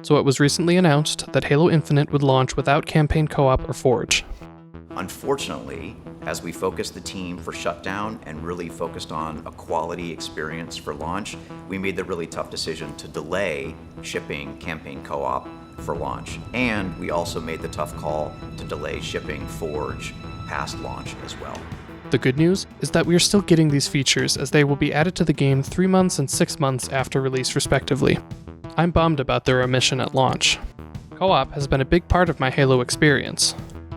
So it was recently announced that Halo Infinite would launch without campaign co-op or Forge. Unfortunately, as we focused the team for shutdown and really focused on a quality experience for launch, we made the really tough decision to delay shipping campaign co-op for launch. And we also made the tough call to delay shipping Forge past launch as well. The good news is that we are still getting these features, as they will be added to the game 3 months and 6 months after release respectively. I'm bummed about their omission at launch. Co-op has been a big part of my Halo experience.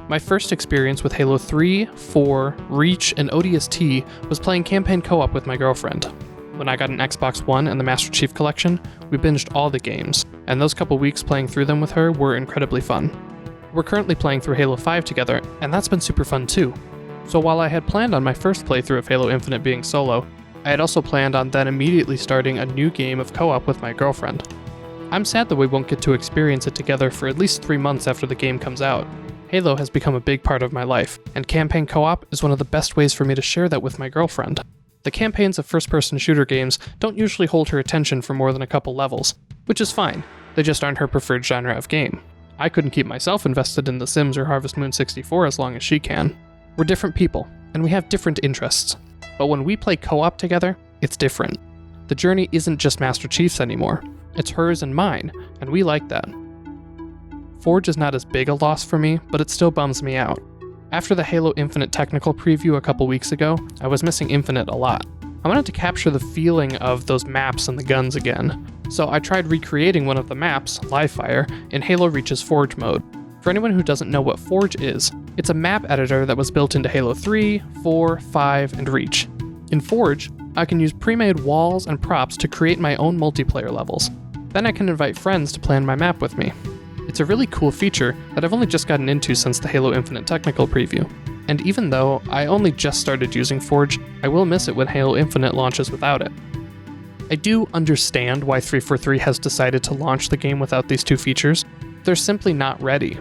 My first experience with Halo 3, 4, Reach, and ODST was playing campaign co-op with my girlfriend. When I got an Xbox One and the Master Chief Collection, we binged all the games, and those couple weeks playing through them with her were incredibly fun. We're currently playing through Halo 5 together, and that's been super fun too. So while I had planned on my first playthrough of Halo Infinite being solo, I had also planned on then immediately starting a new game of co-op with my girlfriend. I'm sad that we won't get to experience it together for at least 3 months after the game comes out. Halo has become a big part of my life, and campaign co-op is one of the best ways for me to share that with my girlfriend. The campaigns of first-person shooter games don't usually hold her attention for more than a couple levels, which is fine. They just aren't her preferred genre of game. I couldn't keep myself invested in The Sims or Harvest Moon 64 as long as she can. We're different people, and we have different interests. But when we play co-op together, it's different. The journey isn't just Master Chief's anymore. It's hers and mine, and we like that. Forge is not as big a loss for me, but it still bums me out. After the Halo Infinite technical preview a couple weeks ago, I was missing Infinite a lot. I wanted to capture the feeling of those maps and the guns again, so I tried recreating one of the maps, Livefire, in Halo Reach's Forge mode. For anyone who doesn't know what Forge is, it's a map editor that was built into Halo 3, 4, 5, and Reach. In Forge, I can use pre-made walls and props to create my own multiplayer levels. Then I can invite friends to plan my map with me. It's a really cool feature that I've only just gotten into since the Halo Infinite technical preview. And even though I only just started using Forge, I will miss it when Halo Infinite launches without it. I do understand why 343 has decided to launch the game without these two features. They're simply not ready.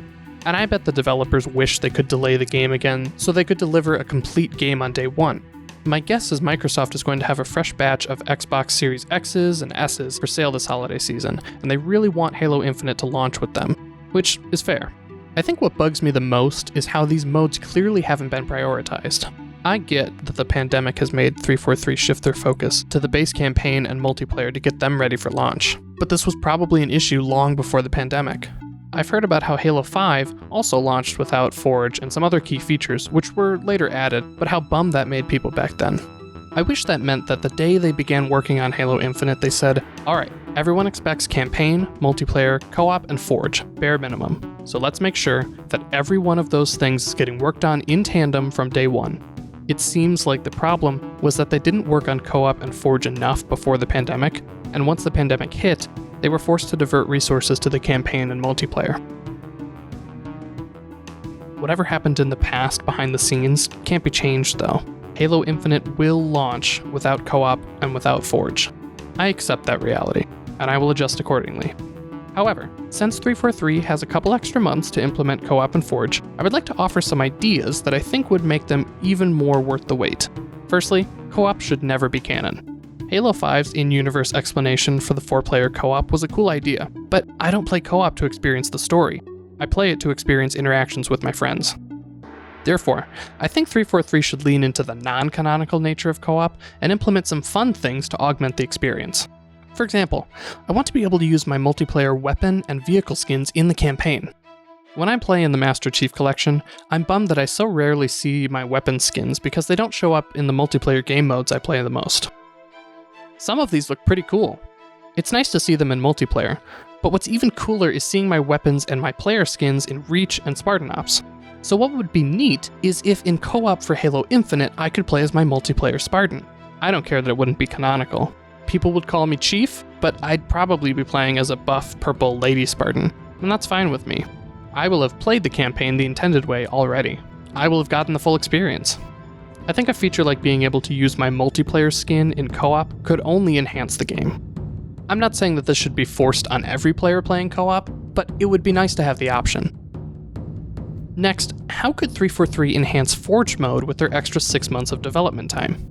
And I bet the developers wish they could delay the game again so they could deliver a complete game on day one. My guess is Microsoft is going to have a fresh batch of Xbox Series X's and S's for sale this holiday season, and they really want Halo Infinite to launch with them, which is fair. I think what bugs me the most is how these modes clearly haven't been prioritized. I get that the pandemic has made 343 shift their focus to the base campaign and multiplayer to get them ready for launch, but this was probably an issue long before the pandemic. I've heard about how Halo 5 also launched without Forge and some other key features, which were later added, but how bummed that made people back then. I wish that meant that the day they began working on Halo Infinite, they said, alright, everyone expects campaign, multiplayer, co-op, and Forge, bare minimum. So let's make sure that every one of those things is getting worked on in tandem from day one. It seems like the problem was that they didn't work on co-op and Forge enough before the pandemic, and once the pandemic hit, they were forced to divert resources to the campaign and multiplayer. Whatever happened in the past behind the scenes can't be changed though. Halo Infinite will launch without co-op and without Forge. I accept that reality, and I will adjust accordingly. However, since 343 has a couple extra months to implement co-op and Forge, I would like to offer some ideas that I think would make them even more worth the wait. Firstly, co-op should never be canon. Halo 5's in-universe explanation for the 4-player co-op was a cool idea, but I don't play co-op to experience the story. I play it to experience interactions with my friends. Therefore, I think 343 should lean into the non-canonical nature of co-op and implement some fun things to augment the experience. For example, I want to be able to use my multiplayer weapon and vehicle skins in the campaign. When I play in the Master Chief Collection, I'm bummed that I so rarely see my weapon skins because they don't show up in the multiplayer game modes I play the most. Some of these look pretty cool. It's nice to see them in multiplayer, but what's even cooler is seeing my weapons and my player skins in Reach and Spartan Ops. So what would be neat is if in co-op for Halo Infinite I could play as my multiplayer Spartan. I don't care that it wouldn't be canonical. People would call me Chief, but I'd probably be playing as a buff purple lady Spartan, and that's fine with me. I will have played the campaign the intended way already. I will have gotten the full experience. I think a feature like being able to use my multiplayer skin in co-op could only enhance the game. I'm not saying that this should be forced on every player playing co-op, but it would be nice to have the option. Next, how could 343 enhance Forge mode with their extra 6 months of development time?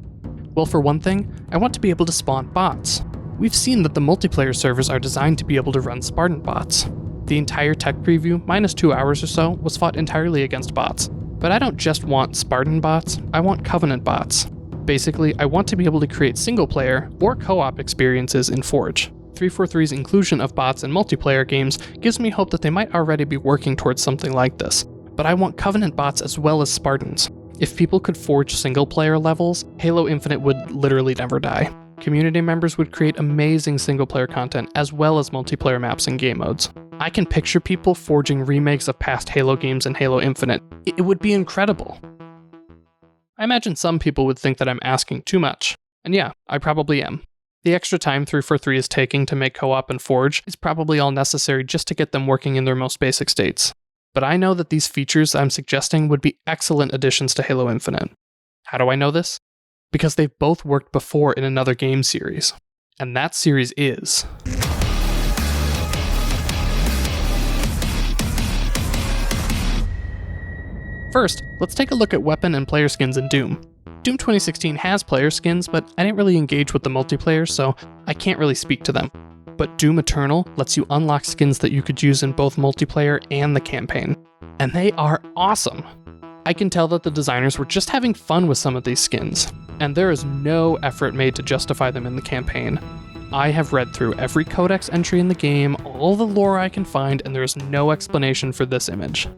Well, for one thing, I want to be able to spawn bots. We've seen that the multiplayer servers are designed to be able to run Spartan bots. The entire tech preview, minus 2 hours or so, was fought entirely against bots. But I don't just want Spartan bots, I want Covenant bots. Basically, I want to be able to create single-player or co-op experiences in Forge. 343's inclusion of bots in multiplayer games gives me hope that they might already be working towards something like this. But I want Covenant bots as well as Spartans. If people could forge single-player levels, Halo Infinite would literally never die. Community members would create amazing single-player content as well as multiplayer maps and game modes. I can picture people forging remakes of past Halo games in Halo Infinite. It would be incredible. I imagine some people would think that I'm asking too much. And yeah, I probably am. The extra time 343 is taking to make co-op and Forge is probably all necessary just to get them working in their most basic states. But I know that these features I'm suggesting would be excellent additions to Halo Infinite. How do I know this? Because they've both worked before in another game series. And that series is... First, let's take a look at weapon and player skins in Doom. Doom 2016 has player skins, but I didn't really engage with the multiplayer, so I can't really speak to them. But Doom Eternal lets you unlock skins that you could use in both multiplayer and the campaign. And they are awesome! I can tell that the designers were just having fun with some of these skins, and there is no effort made to justify them in the campaign. I have read through every codex entry in the game, all the lore I can find, and there is no explanation for this image.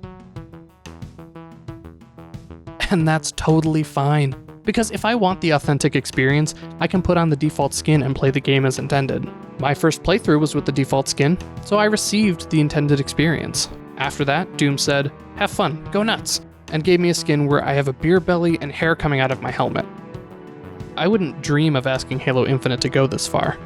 And that's totally fine, because if I want the authentic experience, I can put on the default skin and play the game as intended. My first playthrough was with the default skin, so I received the intended experience. After that, Doom said, "Have fun, go nuts," and gave me a skin where I have a beer belly and hair coming out of my helmet. I wouldn't dream of asking Halo Infinite to go this far.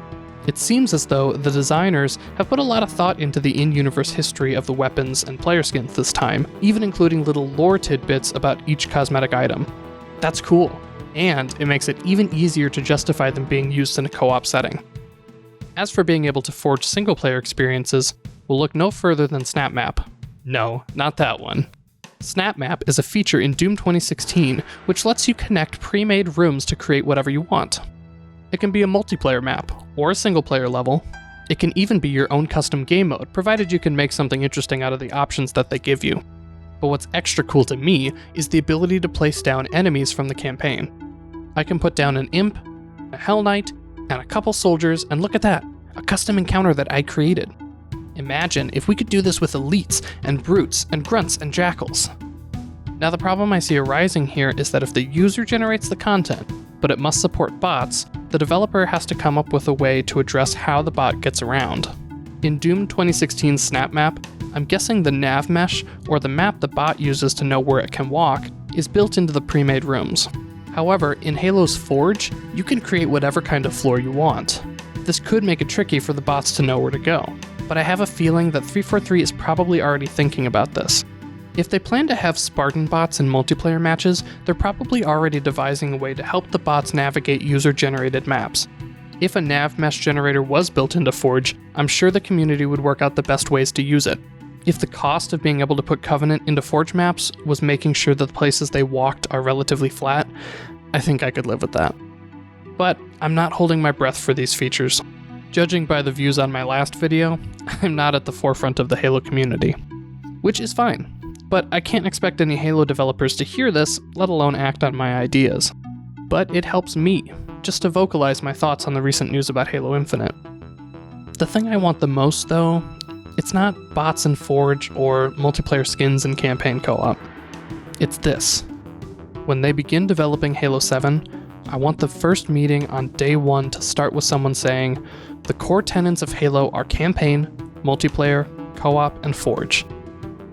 It seems as though the designers have put a lot of thought into the in-universe history of the weapons and player skins this time, even including little lore tidbits about each cosmetic item. That's cool, and it makes it even easier to justify them being used in a co-op setting. As for being able to forge single-player experiences, we'll look no further than Snapmap. No, not that one. Snapmap is a feature in Doom 2016 which lets you connect pre-made rooms to create whatever you want. It can be a multiplayer map, or a single-player level. It can even be your own custom game mode, provided you can make something interesting out of the options that they give you. But what's extra cool to me is the ability to place down enemies from the campaign. I can put down an imp, a Hell Knight, and a couple soldiers, and look at that, a custom encounter that I created. Imagine if we could do this with elites, and brutes, and grunts, and jackals. Now the problem I see arising here is that if the user generates the content, but it must support bots, the developer has to come up with a way to address how the bot gets around. In Doom 2016's Snapmap, I'm guessing the nav mesh, or the map the bot uses to know where it can walk, is built into the pre-made rooms. However, in Halo's Forge, you can create whatever kind of floor you want. This could make it tricky for the bots to know where to go, but I have a feeling that 343 is probably already thinking about this. If they plan to have Spartan bots in multiplayer matches, they're probably already devising a way to help the bots navigate user-generated maps. If a nav mesh generator was built into Forge, I'm sure the community would work out the best ways to use it. If the cost of being able to put Covenant into Forge maps was making sure that the places they walked are relatively flat, I think I could live with that. But I'm not holding my breath for these features. Judging by the views on my last video, I'm not at the forefront of the Halo community. Which is fine. But I can't expect any Halo developers to hear this, let alone act on my ideas. But it helps me, just to vocalize my thoughts on the recent news about Halo Infinite. The thing I want the most, though, it's not bots in Forge or multiplayer skins in campaign co-op. It's this. When they begin developing Halo 7, I want the first meeting on day 1 to start with someone saying, the core tenets of Halo are campaign, multiplayer, co-op, and Forge.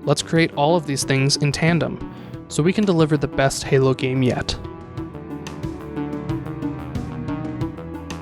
Let's create all of these things in tandem, so we can deliver the best Halo game yet.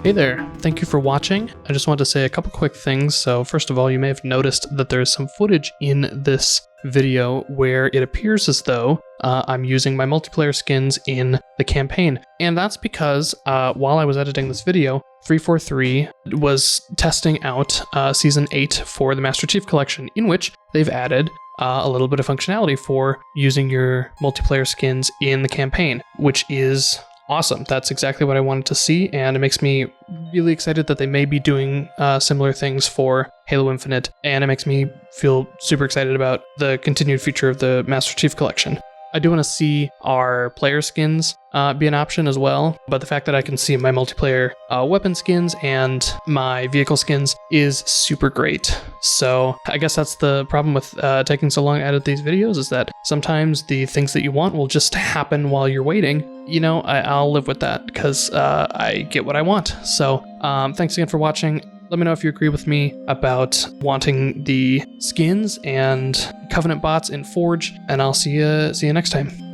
Hey there, thank you for watching. I just want to say a couple quick things. So first of all, you may have noticed that there's some footage in this video where it appears as though I'm using my multiplayer skins in the campaign. And that's because while I was editing this video, 343 was testing out Season 8 for the Master Chief Collection, in which they've added a little bit of functionality for using your multiplayer skins in the campaign, which is Awesome. That's exactly what I wanted to see, and it makes me really excited that they may be doing similar things for Halo Infinite, and it makes me feel super excited about the continued future of the Master Chief Collection. I do want to see our player skins be an option as well, but the fact that I can see my multiplayer weapon skins and my vehicle skins is super great. So I guess that's the problem with taking so long to edit these videos, is that sometimes the things that you want will just happen while you're waiting. You know, I'll live with that because I get what I want. So thanks again for watching. Let me know if you agree with me about wanting the skins and Covenant bots in Forge, and I'll see you next time.